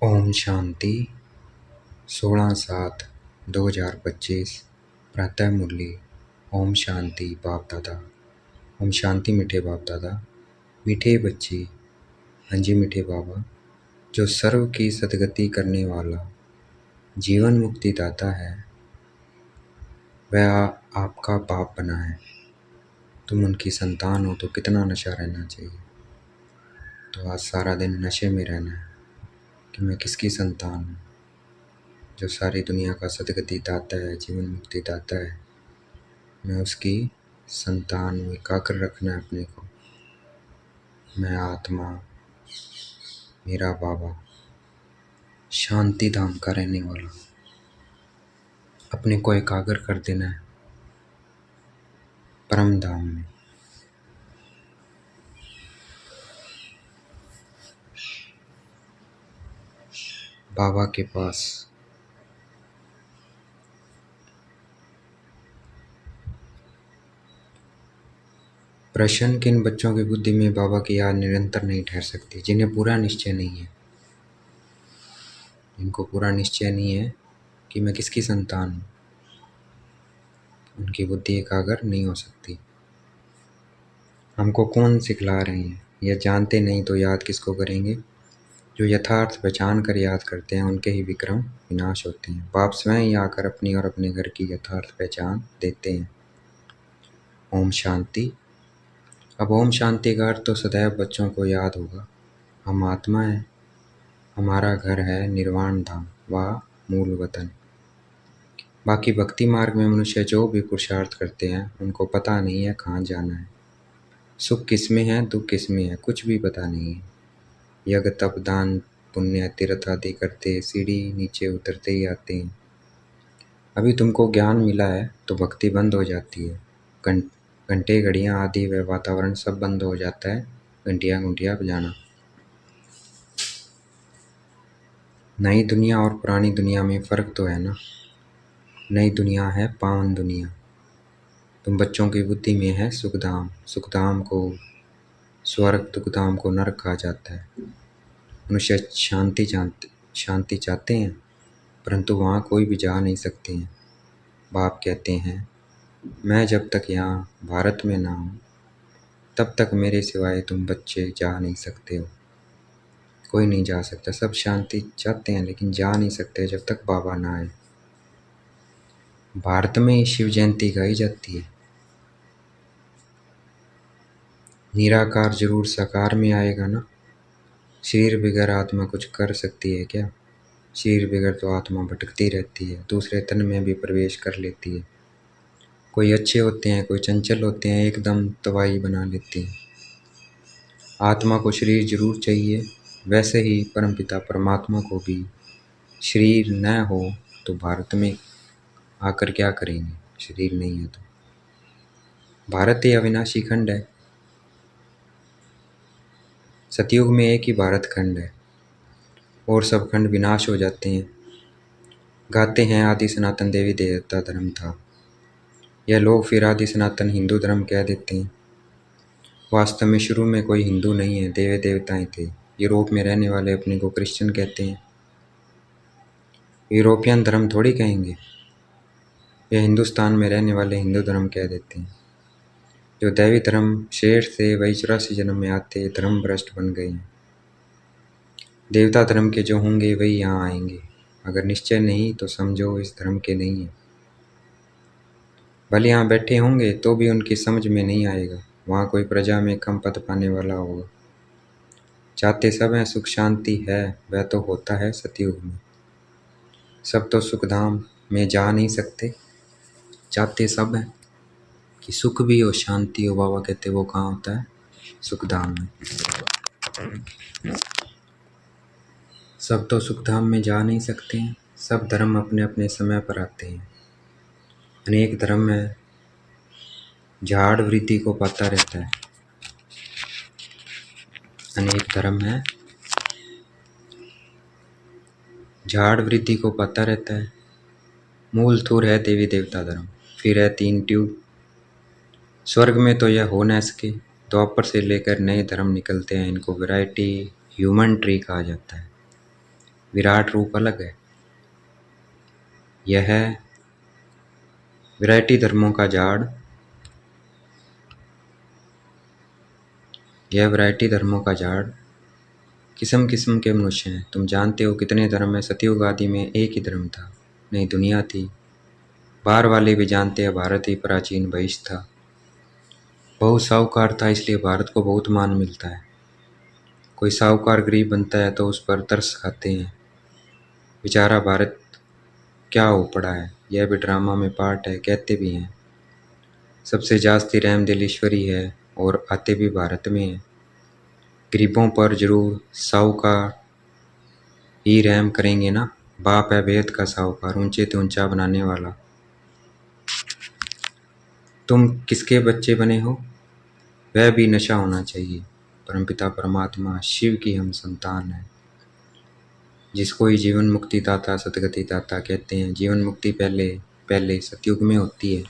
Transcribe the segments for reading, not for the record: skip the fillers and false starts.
ओम शांति 16/7/2025 प्रातः मुरली। ओम शांति बाप दादा। ओम शांति मीठे बाप दादा, मीठे बच्चे, हंजी मीठे बाबा, जो सर्व की सदगति करने वाला जीवन मुक्ति दाता है, वह आपका बाप बना है। तुम उनकी संतान हो तो कितना नशा रहना चाहिए। तो आज सारा दिन नशे में रहना है कि मैं किसकी संतान हूँ। जो सारी दुनिया का सदगति दाता है, जीवन मुक्ति दाता है, मैं उसकी संतान हूँ। एकाग्र रखना है अपने को। मैं आत्मा, मेरा बाबा शांति धाम का रहने वाला। अपने को एकाग्र कर देना है परम धाम में। बाबा के पास प्रश्न किन बच्चों की बुद्धि में बाबा की याद निरंतर नहीं ठहर सकती, जिन्हें पूरा निश्चय नहीं है। जिनको पूरा निश्चय नहीं है कि मैं किसकी संतान हूँ, उनकी बुद्धि एकाग्र नहीं हो सकती। हमको कौन सिखला रहे हैं, यह जानते नहीं तो याद किसको करेंगे। जो यथार्थ पहचान कर याद करते हैं, उनके ही विक्रम विनाश होते हैं। बाप स्वयं ही आकर अपनी और अपने घर की यथार्थ पहचान देते हैं। ओम शांति। अब ओम शांति का अर्थ तो सदैव बच्चों को याद होगा। हम आत्मा हैं, हमारा घर है निर्वाण धाम व मूल वतन। बाकी भक्ति मार्ग में मनुष्य जो भी पुरुषार्थ करते हैं, उनको पता नहीं है कहाँ जाना है, सुख किसमें है, दुख किसमें है, कुछ भी पता नहीं है। यज्ञ तप दान पुण्य तीर्थ आदि करते सीढ़ी नीचे उतरते ही आते हैं। अभी तुमको ज्ञान मिला है तो भक्ति बंद हो जाती है। घंटे घड़ियाँ आदि व वातावरण सब बंद हो जाता है। घंटियाँ घुंटियाँ बजाना। नई दुनिया और पुरानी दुनिया में फ़र्क तो है ना। नई दुनिया है पावन दुनिया। तुम बच्चों की बुद्धि में है सुखधाम। सुखधाम को स्वर्ग, दुखधाम को नरक कहा जाता है। मनुष्य शांति चाहते हैं, परंतु वहाँ कोई भी जा नहीं सकते हैं। बाप कहते हैं, मैं जब तक यहाँ भारत में ना हूँ, तब तक मेरे सिवाय तुम बच्चे जा नहीं सकते हो। कोई नहीं जा सकता। सब शांति चाहते हैं लेकिन जा नहीं सकते जब तक बाबा ना आए। भारत में ही शिव जयंती गाई जाती है। निराकार जरूर साकार में आएगा ना। शरीर बगैर आत्मा कुछ कर सकती है क्या? शरीर बगैर तो आत्मा भटकती रहती है, दूसरे तन में भी प्रवेश कर लेती है। कोई अच्छे होते हैं, कोई चंचल होते हैं, एकदम तबाही बना लेते हैं। आत्मा को शरीर जरूर चाहिए। वैसे ही परमपिता परमात्मा को भी शरीर न हो तो भारत में आकर क्या करेंगे? शरीर नहीं है तो। भारत ही अविनाशी खंड है। सतयुग में एक ही भारत खंड है और सब खंड विनाश हो जाते हैं। गाते हैं आदि सनातन देवी देवता धर्म था। यह लोग फिर आदि सनातन हिंदू धर्म कह देते हैं। वास्तव में शुरू में कोई हिंदू नहीं है, देवी देवताएं थे। यूरोप में रहने वाले अपने को क्रिश्चियन कहते हैं। यूरोपियन धर्म थोड़ी कहेंगे। यह हिंदुस्तान में रहने वाले हिंदू धर्म कह देते हैं। जो दैवी धर्म शेष थे वही 84 जन्म में आते धर्म भ्रष्ट बन गए हैं। देवता धर्म के जो होंगे वही यहाँ आएंगे। अगर निश्चय नहीं तो समझो इस धर्म के नहीं है। भले यहाँ बैठे होंगे तो भी उनकी समझ में नहीं आएगा। वहाँ कोई प्रजा में कम पद पाने वाला होगा। चाहते सब हैं सुख शांति है, वह तो होता है सतयुग में। सब तो सुखधाम में जा नहीं सकते। चाहते सब हैं कि सुख भी हो शांति हो। बाबा कहते वो कहाँ होता है? सुखधाम में। सब तो सुखधाम में जा नहीं सकते हैं। सब धर्म अपने अपने समय पर आते हैं। अनेक धर्म में झाड़ वृद्धि को पाता रहता है। अनेक धर्म है झाड़ वृद्धि को पाता रहता है। मूल थूर है देवी देवता धर्म, फिर है 3 ट्यूब। स्वर्ग में तो यह हो न सके। द्वापर से लेकर नए धर्म निकलते हैं। इनको वैरायटी ह्यूमन ट्री कहा जाता है। विराट रूप अलग है। यह है वैरायटी धर्मों का झाड़, यह वैरायटी धर्मों का झाड़। किस्म किस्म के मनुष्य हैं। तुम जानते हो कितने धर्म हैं। सतयुग आदि में एक ही धर्म था, नई दुनिया थी। बाहर वाले भी जानते हैं, भारत ही प्राचीन भविष्य था। बहुत साहूकार था, इसलिए भारत को बहुत मान मिलता है। कोई साहूकार गरीब बनता है तो उस पर तरस खाते हैं, बेचारा भारत क्या हो पड़ा है। यह भी ड्रामा में पार्ट है, कहते भी हैं। सबसे जास्ती रहम दिल ईश्वर ही है, और आते भी भारत में हैं। गरीबों पर जरूर साहूकार ही रहम करेंगे ना। बाप है बेहद का साहूकार, ऊंचे से ऊंचा बनाने वाला। तुम किसके बच्चे बने हो, वह भी नशा होना चाहिए। परमपिता परमात्मा शिव की हम संतान हैं, जिसको ही जीवन मुक्ति दाता सदगति दाता कहते हैं। जीवन मुक्ति पहले पहले सतयुग में होती है,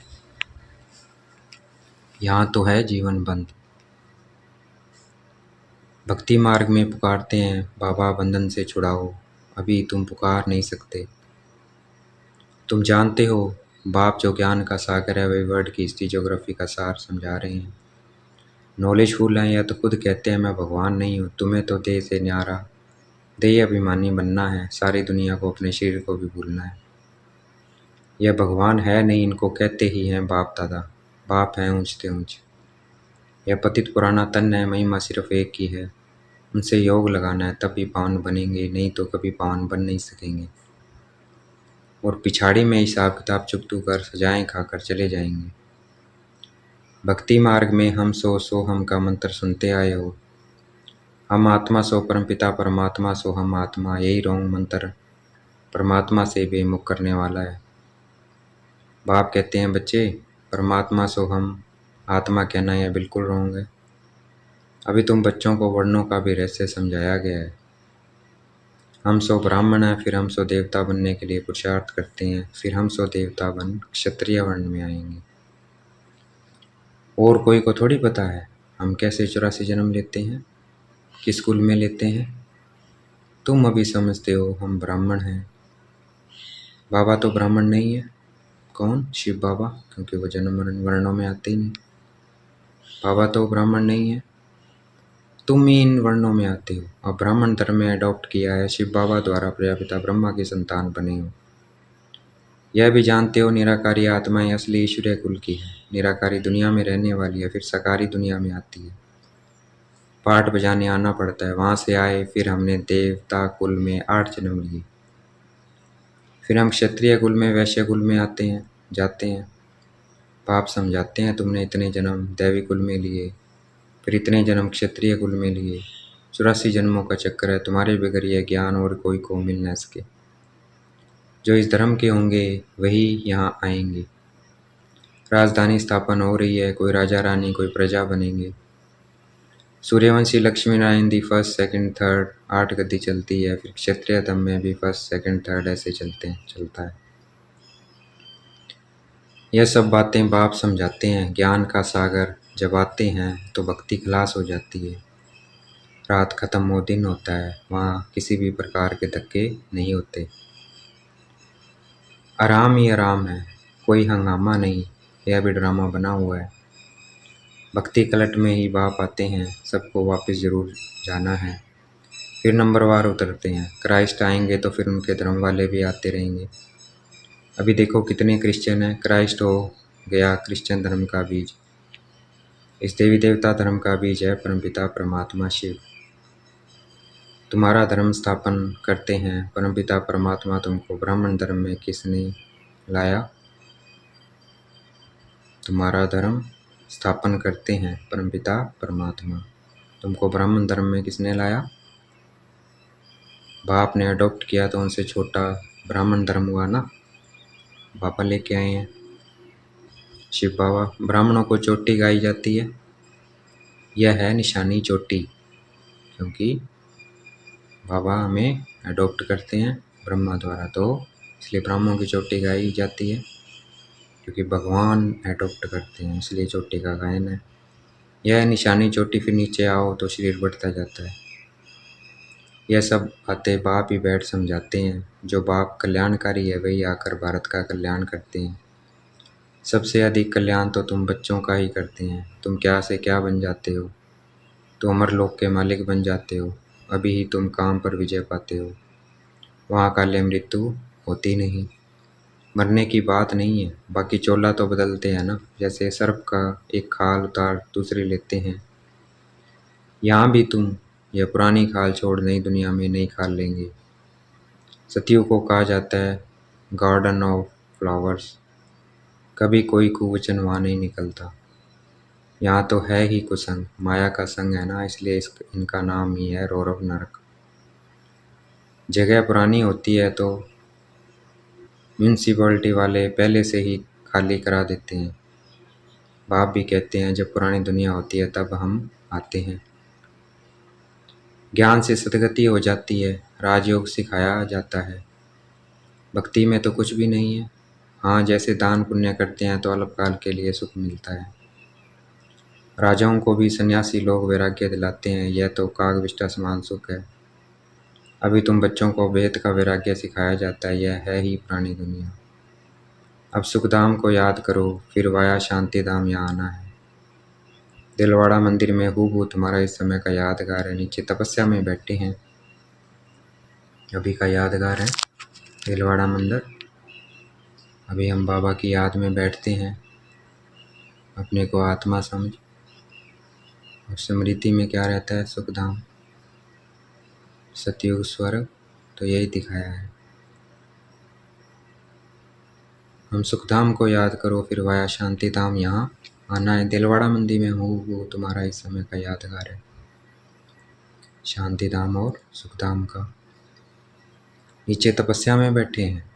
यहाँ तो है जीवन बंद। भक्ति मार्ग में पुकारते हैं, बाबा बंधन से छुड़ाओ। अभी तुम पुकार नहीं सकते। तुम जानते हो बाप जो ज्ञान का सागर है, वे वर्ल्ड की हिस्ट्री ज्योग्राफी का सार समझा रहे हैं। नॉलेजफुल हैं, या तो खुद कहते हैं मैं भगवान नहीं हूँ। तुम्हें तो देह से न्यारा देह अभिमानी बनना है, सारी दुनिया को अपने शरीर को भी भूलना है। यह भगवान है नहीं, इनको कहते ही हैं बाप दादा। बाप हैं ऊंचते ऊंच। यह पतित पुराना तन है, महिमा सिर्फ एक ही है। उनसे योग लगाना है, तभी पावन बनेंगे, नहीं तो कभी पावन बन नहीं सकेंगे। और पिछाड़ी में हिसाब किताब चुकतू कर सजाएं खाकर चले जाएंगे। भक्ति मार्ग में हम सो हम का मंत्र सुनते आए हो। हम आत्मा सो परमपिता परमात्मा सो हम आत्मा, यही रॉन्ग मंत्र परमात्मा से बेमुख करने वाला है। बाप कहते हैं बच्चे परमात्मा सो हम आत्मा कहना यह बिल्कुल रॉन्ग है। अभी तुम बच्चों को वर्णों का भी रहस्य समझाया गया है। हम सो ब्राह्मण हैं, फिर हम सो देवता बनने के लिए पुरुषार्थ करते हैं, फिर हम सो देवता बन क्षत्रिय वर्ण में आएंगे। और कोई को थोड़ी पता है हम कैसे 84 जन्म लेते हैं, किस कुल में लेते हैं। तुम अभी समझते हो हम ब्राह्मण हैं। बाबा तो ब्राह्मण नहीं है। कौन? शिव बाबा, क्योंकि वो जन्म मरण वर्णों में आते ही नहीं। बाबा तो ब्राह्मण नहीं है, तुम ही इन वर्णों में आते हो। अब ब्राह्मण धर्म में अडॉप्ट किया है, शिव बाबा द्वारा प्रजापिता ब्रह्मा की संतान बने हो। यह भी जानते हो निराकारी आत्माएं असली ईश्वरीय कुल की है। निराकारी दुनिया में रहने वाली है, फिर साकारी दुनिया में आती है। पाठ बजाने आना पड़ता है, वहाँ से आए, फिर हमने देवता कुल में 8 जन्म लिए। फिर हम क्षत्रिय कुल में वैश्य कुल में आते हैं जाते हैं। पाप समझाते हैं तुमने इतने जन्म दैवी कुल में लिए, फिर इतने जन्म क्षत्रिय कुल में लिए। 84 जन्मों का चक्कर है, तुम्हारे बगैर यह ज्ञान और कोई को मिल न सके। जो इस धर्म के होंगे वही यहाँ आएंगे। राजधानी स्थापन हो रही है, कोई राजा रानी कोई प्रजा बनेंगे। Suryavanshi Lakshmi Narayan the first second third 8 गद्दी चलती है, फिर क्षत्रिय धर्म में भी फर्स्ट सेकंड थर्ड ऐसे चलता है। यह सब बातें बाप समझाते हैं। ज्ञान का सागर जब आते हैं तो भक्ति खलास हो जाती है। रात खत्म हो दिन होता है, वहाँ किसी भी प्रकार के धक्के नहीं होते। आराम ही आराम है, कोई हंगामा नहीं। यह भी ड्रामा बना हुआ है। भक्ति कलट में ही बाप आते हैं, सबको वापस ज़रूर जाना है। फिर नंबरवार उतरते हैं। क्राइस्ट आएंगे तो फिर उनके धर्म वाले भी आते रहेंगे। अभी देखो कितने क्रिश्चियन हैं। क्राइस्ट हो गया क्रिश्चियन धर्म का बीज। इस देवी देवता धर्म का बीज है परमपिता परमात्मा शिव। तुम्हारा धर्म स्थापन करते हैं परमपिता परमात्मा। तुमको ब्राह्मण धर्म में किसने लाया? तुम्हारा धर्म स्थापन करते हैं परमपिता परमात्मा। तुमको ब्राह्मण धर्म में किसने लाया? बाप ने अडॉप्ट किया तो उनसे छोटा ब्राह्मण धर्म हुआ ना, पापा लेके आए हैं शिव बाबा। ब्राह्मणों को चोटी गाई जाती है, यह है निशानी चोटी, क्योंकि बाबा हमें अडॉप्ट करते हैं ब्रह्मा द्वारा, तो इसलिए ब्राह्मणों की चोटी गाई जाती है। क्योंकि भगवान अडॉप्ट करते हैं इसलिए चोटी का गायन है। यह निशानी चोटी, फिर नीचे आओ तो शरीर बढ़ता जाता है। यह सब बातें बाप ही बैठ समझाते हैं। जो बाप कल्याणकारी है वही आकर भारत का कल्याण करते हैं। सबसे अधिक कल्याण तो तुम बच्चों का ही करते हैं। तुम क्या से क्या बन जाते हो। तुम अमरलोक के मालिक बन जाते हो। अभी ही तुम काम पर विजय पाते हो। वहाँ काले मृत्यु होती नहीं। मरने की बात नहीं है। बाकी चोला तो बदलते हैं ना, जैसे सर्प का एक खाल उतार दूसरी लेते हैं। यहाँ भी तुम यह पुरानी खाल छोड़ नई दुनिया में नई खाल लेंगे। सतयुग को कहा जाता है गार्डन ऑफ फ्लावर्स। कभी कोई कुवचन वहाँ नहीं निकलता। यहाँ तो है ही कुसंग, माया का संग है ना, इसलिए इनका नाम ही है रौरव नरक। जगह पुरानी होती है तो म्यूनसिपैलिटी वाले पहले से ही खाली करा देते हैं। बाप भी कहते हैं जब पुरानी दुनिया होती है तब हम आते हैं। ज्ञान से सद्गति हो जाती है। राजयोग सिखाया जाता है। भक्ति में तो कुछ भी नहीं है। हाँ, जैसे दान पुण्य करते हैं तो अल्पकाल के लिए सुख मिलता है। राजाओं को भी सन्यासी लोग वैराग्य दिलाते हैं। यह तो कागविष्टा समान सुख है। अभी तुम बच्चों को वेद का वैराग्य सिखाया जाता है। यह है ही पुरानी दुनिया। अब सुखधाम को याद करो, फिर वाया शांतिधाम यहाँ आना है। दिलवाड़ा मंदिर में हूबहू तुम्हारा इस समय का यादगार है। नीचे तपस्या में बैठे हैं, अभी का यादगार है दिलवाड़ा मंदिर। अभी हम बाबा की याद में बैठते हैं, अपने को आत्मा समझ। और स्मृति में क्या रहता है, सुखधाम, सतयुग, स्वर्ग, तो यही दिखाया है। हम सुखधाम को याद करो, फिर वाया शांतिधाम यहाँ आना है। दिलवाड़ा मंदिर में हूँ वो तुम्हारा इस समय का यादगार है, शांतिधाम और सुखधाम का। नीचे तपस्या में बैठे हैं,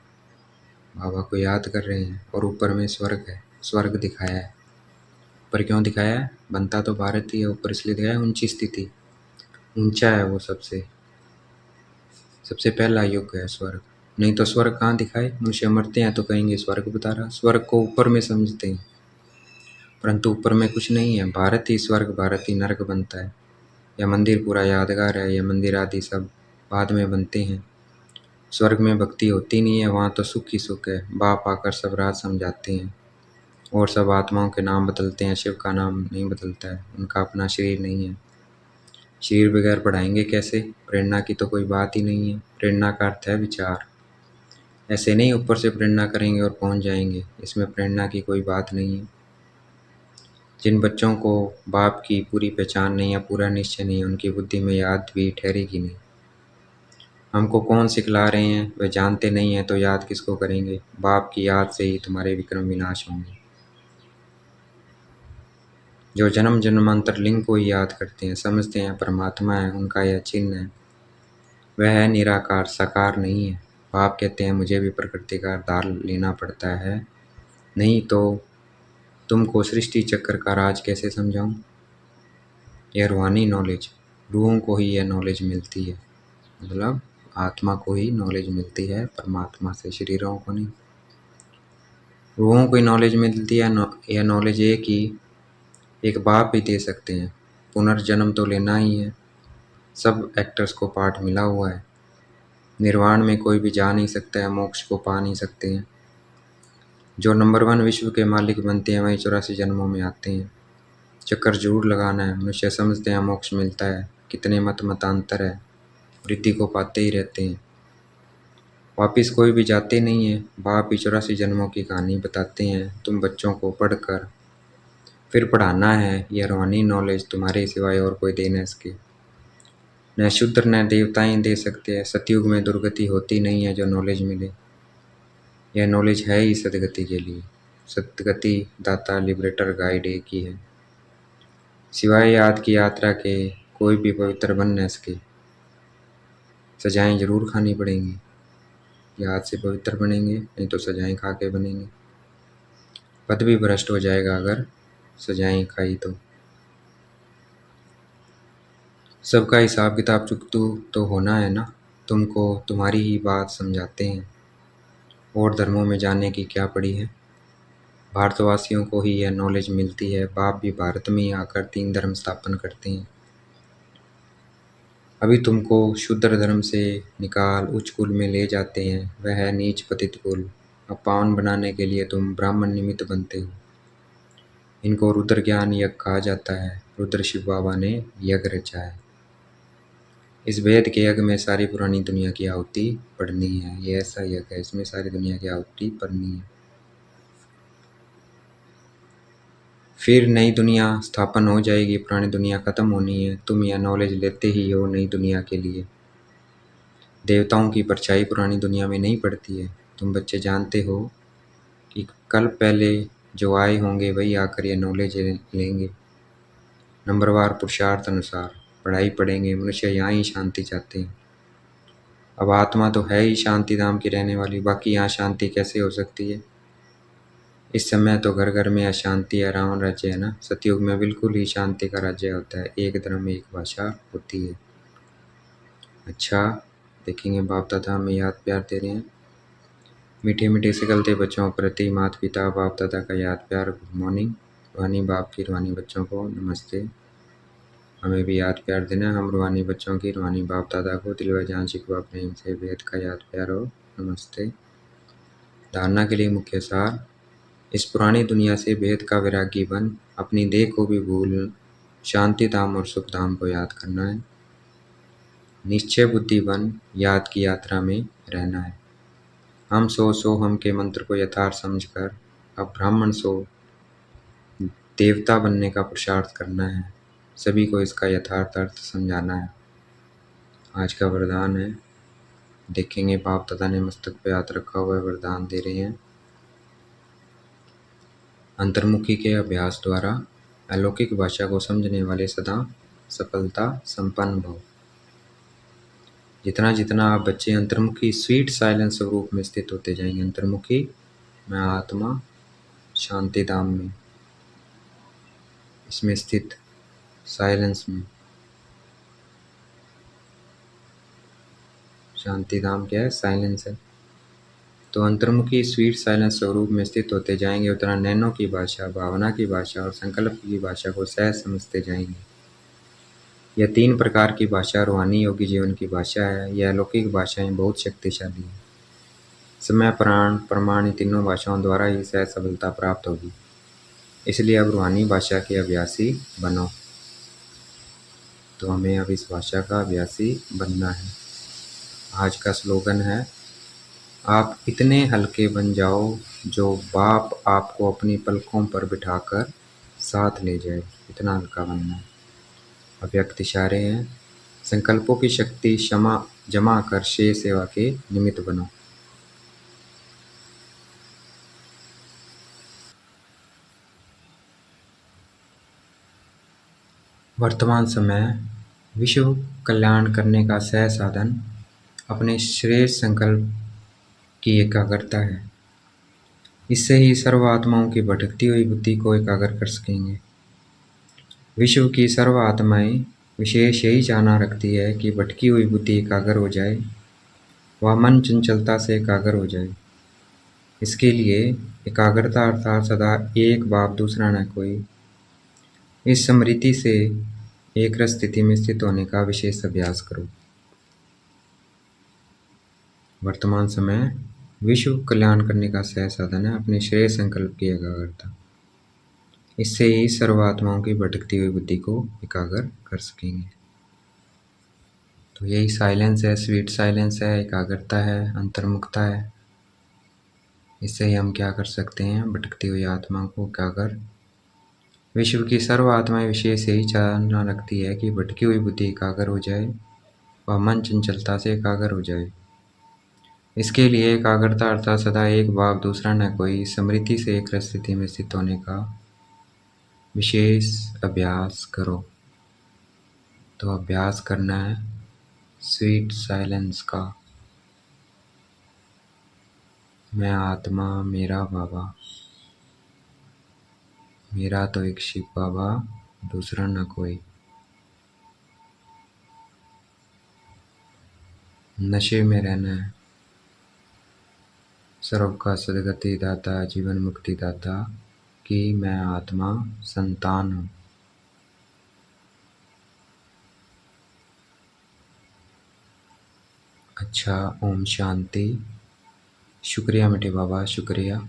बाबा को याद कर रहे हैं। और ऊपर में स्वर्ग है, स्वर्ग दिखाया है। ऊपर क्यों दिखाया है, बनता तो भारत ही है, ऊपर इसलिए दिखाया है ऊंची स्थिति, ऊंचा है वो, सबसे पहला युग है स्वर्ग। नहीं तो स्वर्ग कहाँ दिखाए, मनुष्य मरते हैं तो कहेंगे स्वर्ग बता रहा। स्वर्ग को ऊपर में समझते हैं, परंतु ऊपर में कुछ नहीं है। भारत ही स्वर्ग, भारत ही नरक बनता है। यह मंदिर पूरा यादगार है। यह मंदिर आदि सब बाद में बनते हैं। स्वर्ग में भक्ति होती नहीं है, वहाँ तो सुख ही सुख है। बाप आकर सब राज समझाते हैं और सब आत्माओं के नाम बदलते हैं। शिव का नाम नहीं बदलता है, उनका अपना शरीर नहीं है। शरीर बगैर पढ़ाएंगे कैसे। प्रेरणा की तो कोई बात ही नहीं है। प्रेरणा का अर्थ है विचार। ऐसे नहीं ऊपर से प्रेरणा करेंगे और पहुंच जाएंगे, इसमें प्रेरणा की कोई बात नहीं है। जिन बच्चों को बाप की पूरी पहचान नहीं है, पूरा निश्चय नहीं है, उनकी बुद्धि में याद भी ठहरेगी नहीं। हमको कौन सिखला रहे हैं, वे जानते नहीं हैं तो याद किसको करेंगे। बाप की याद से ही तुम्हारे विक्रम विनाश होंगे। जो जन्म जन्मांतर लिंग को ही याद करते हैं, समझते हैं परमात्मा है, उनका यह चिन्ह है। वह है निराकार, साकार नहीं है। बाप कहते हैं मुझे भी प्रकृति का आधार लेना पड़ता है, नहीं तो तुमको सृष्टि चक्र का राज कैसे समझाऊं। यह रूहानी नॉलेज, रूहों को ही यह नॉलेज मिलती है, मतलब आत्मा को ही नॉलेज मिलती है, परमात्मा से, शरीरों को नहीं। रूहों को ही नॉलेज मिलती है। यह नॉलेज एक बाप ही दे सकते हैं। पुनर्जन्म तो लेना ही है, सब एक्टर्स को पाठ मिला हुआ है। निर्वाण में कोई भी जा नहीं सकता है, मोक्ष को पा नहीं सकते हैं। जो नंबर 1 विश्व के मालिक बनते हैं वही 84 जन्मों में आते हैं। चक्कर जरूर लगाना है। मनुष्य समझते हैं मोक्ष मिलता है, कितने मतांतर है, वृद्धि को पाते ही रहते हैं, वापिस कोई भी जाते नहीं है। बाप ही 84 जन्मों की कहानी बताते हैं, तुम बच्चों को पढ़कर फिर पढ़ाना है। यह रूहानी नॉलेज तुम्हारे सिवाय और कोई दे न सके। न शूद्र न देवताएं दे सकते हैं। सतयुग में दुर्गति होती नहीं है जो नॉलेज मिले। यह नॉलेज है ही सदगति के लिए। सदगति दाता लिबरेटर गाइड एक ही है। सिवाय याद की यात्रा के कोई भी पवित्र बन न सके। सजाएं जरूर खानी पड़ेंगी, याद से पवित्र बनेंगे, नहीं तो सजाएं खा के बनेंगे। पद भी भ्रष्ट हो जाएगा अगर सजाएं खाई तो। सबका हिसाब किताब चुकतू तो होना है ना। तुमको तुम्हारी ही बात समझाते हैं, और धर्मों में जाने की क्या पड़ी है। भारतवासियों को ही यह नॉलेज मिलती है। बाप भी भारत में ही आकर 3 धर्म स्थापन करते हैं। अभी तुमको शूद्र धर्म से निकाल उच्च कुल में ले जाते हैं, वह है नीच पतित कुल। अब पावन बनाने के लिए तुम ब्राह्मण निमित्त बनते हो। इनको रुद्र ज्ञान यज्ञ कहा जाता है। रुद्र शिव बाबा ने यज्ञ रचा है। इस वेद के यज्ञ में सारी पुरानी दुनिया की आहुति पढ़नी है। ये ऐसा यज्ञ है, इसमें सारी दुनिया की आहुति पढ़नी है। फिर नई दुनिया स्थापन हो जाएगी, पुरानी दुनिया खत्म होनी है। तुम यह नॉलेज लेते ही हो नई दुनिया के लिए। देवताओं की परछाई पुरानी दुनिया में नहीं पड़ती है। तुम बच्चे जानते हो कि कल पहले जो आए होंगे वही आकर ये नॉलेज लेंगे। नंबरवार पुरुषार्थ अनुसार पढ़ाई पढ़ेंगे। मनुष्य यहाँ ही शांति चाहते हैं। अब आत्मा तो है ही शांति धाम की रहने वाली, बाकी यहाँ शांति कैसे हो सकती है? इस समय तो घर घर में अशांति है, रावण राज्य है ना। सतयुग में बिल्कुल ही शांति का राज्य होता है, एक धर्म एक भाषा होती है। अच्छा, देखेंगे बाप दादा हमें याद प्यार दे रहे हैं। मीठे मीठे से गलते बच्चों प्रति माता पिता बाप दादा का याद प्यार। Good morning. रूहानी बाप की रूहानी बच्चों को नमस्ते। हमें भी याद प्यार देना। हम रूहानी बच्चों की रूहानी बाप दादा को दिल व जान शिकवा प्रेम से वेद का याद प्यार हो नमस्ते। धारणा के लिए मुख्य सार। इस पुरानी दुनिया से भेद का वैरागी बन अपनी देह को भी भूल शांति धाम और सुख धाम को याद करना है। निश्चय बुद्धि बन याद की यात्रा में रहना है। हम सो हम के मंत्र को यथार्थ समझकर अब ब्राह्मण सो देवता बनने का पुरुषार्थ करना है। सभी को इसका यथार्थ अर्थ समझाना है। आज का वरदान है, देखेंगे बाप दादा ने मस्तक पे हाथ रखा हुआ है, वरदान दे रहे हैं। अंतर्मुखी के अभ्यास द्वारा अलौकिक भाषा को समझने वाले सदा सफलता संपन्न भव। जितना जितना आप बच्चे अंतर्मुखी स्वीट साइलेंस स्वरूप में स्थित होते जाएंगे। अंतर्मुखी मैं आत्मा शांति धाम में, इसमें स्थित साइलेंस में। शांति धाम क्या है? साइलेंस है। तो अंतर्मुखी स्वीट साइलेंस स्वरूप में स्थित होते जाएंगे, उतना नैनो की भाषा, भावना की भाषा और संकल्प की भाषा को सहज समझते जाएंगे। यह 3 प्रकार की भाषा रूहानी योगी जीवन की भाषा है। यह अलौकिक भाषाएं बहुत शक्तिशाली है। समय प्राण प्रमाण तीनों भाषाओं द्वारा ही सहज सफलता प्राप्त होगी। इसलिए अब रूहानी भाषा के अभ्यासी बनो। तो हमें अब इस भाषा का अभ्यासी बनना है। आज का स्लोगन है, आप इतने हल्के बन जाओ जो बाप आपको अपनी पलकों पर बिठाकर साथ ले जाए। इतना हल्का बनना है। अव्यक्त इशारे हैं। संकल्पों की शक्ति क्षमा जमा कर शेष सेवा के निमित्त बनो। वर्तमान समय विश्व कल्याण करने का सह साधन अपने श्रेष्ठ संकल्प की एकाग्रता है। इससे ही सर्व आत्माओं की भटकती हुई बुद्धि को एकाग्र कर सकेंगे। विश्व की सर्व आत्माएं विशेष यही चाहना रखती है कि भटकी हुई बुद्धि एकाग्र हो जाए, वह मन चंचलता से एकाग्र हो जाए। इसके लिए एकाग्रता अर्थात सदा एक बाप दूसरा न कोई, इस स्मृति से एक रस स्थिति में स्थित होने का विशेष अभ्यास करो। वर्तमान समय विश्व कल्याण करने का सह साधन है अपने श्रेय संकल्प की एकाग्रता। इससे ही सर्वात्माओं की भटकती हुई बुद्धि को एकाग्र कर सकेंगे। तो यही साइलेंस है, स्वीट साइलेंस है, एकाग्रता है, अंतर्मुखता है। इससे ही हम क्या कर सकते हैं? भटकती हुई आत्मा को एकाग्र। विश्व की सर्व आत्माएं विशेष यही चाहना रखती है कि भटकी हुई बुद्धि एकाग्र हो जाए, वह मन चंचलता से एकाग्र हो जाए। इसके लिए एकाग्रता अर्थात सदा एक भाव दूसरा न कोई, स्मृति से एक स्थिति में स्थित होने का विशेष अभ्यास करो। तो अभ्यास करना है स्वीट साइलेंस का। मैं आत्मा मेरा बाबा, मेरा तो एक शिव बाबा, दूसरा न कोई। नशे में रहना है। सर्व का सदगति दाता जीवन मुक्ति दाता कि मैं आत्मा संतान हूँ। अच्छा, ओम शांति। शुक्रिया मीठे बाबा, शुक्रिया।